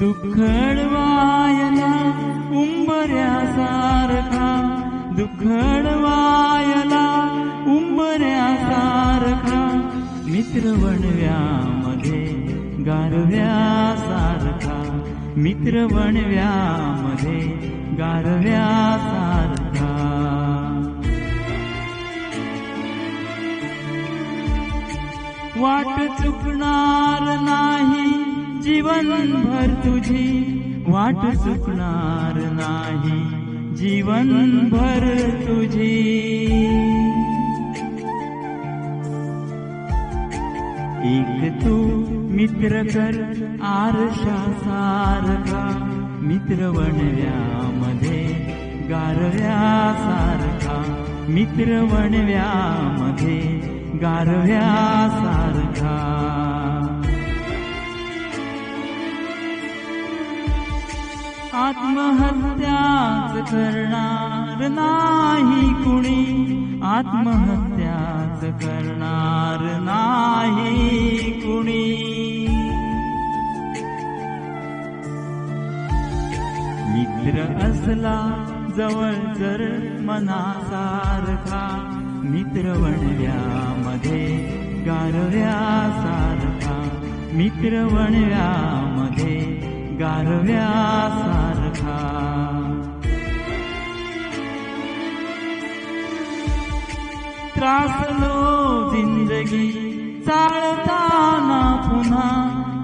दुःख अडवायला उंबऱ्यासारखा, दुःख अडवायला उंबऱ्यासारखा, मित्र वणव्यामध्ये गारव्यासारखा, मित्र वणव्यामध्ये गारव्यासारखा. वाट चुकणार नाही जीवनभर तुझी, वाट चुकणार नाही जीवनभर तुझी. एक तू मित्र कर आरशासारखा, मित्र वणव्यामध्ये गारव्यासारखा, मित्र वणव्यामध्ये गारव्यासारखा. आत्महत्याच करणार नाही कुणी, आत्महत्याच करणार नाही कुणी. मित्र असला जवळ जर मनासारखा, मित्र वणव्यामध्ये गारव्यासारखा, मित्र वणव्यामध्ये गारव्यासारखा. त्रासलो जिंदगी चालताना पुन्हा,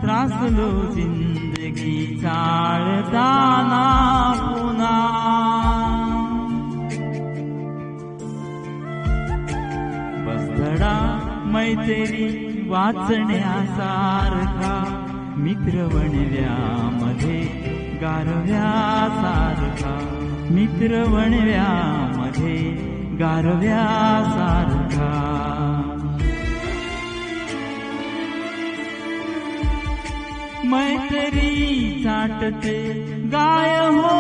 त्रासलो जिंदगी चालताना पुन्हा. बसधडा मैत्री वाचण्यासारखा, मित्र वणव्यामध्ये गारव्यासारखा, मित्र वणव्यामध्ये गारव्यासारखा. मैत्री चाटते गाय हो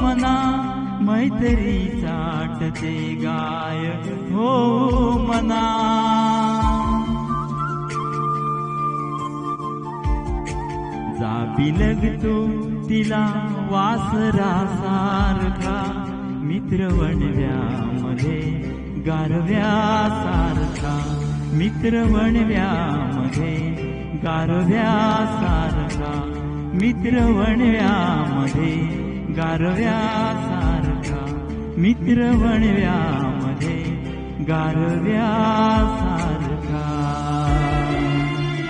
मना, मैत्री चाटते गाय हो मना. जा बिलगतो तिला वासरासारखा, मित्र वणव्यामध्ये गारव्यासारखा, मित्र वणव्यामध्ये गारव्यासारखा, मित्र वणव्यामध्ये गारव्यासारखा, मित्र वणव्यामध्ये गारव्यासारखा.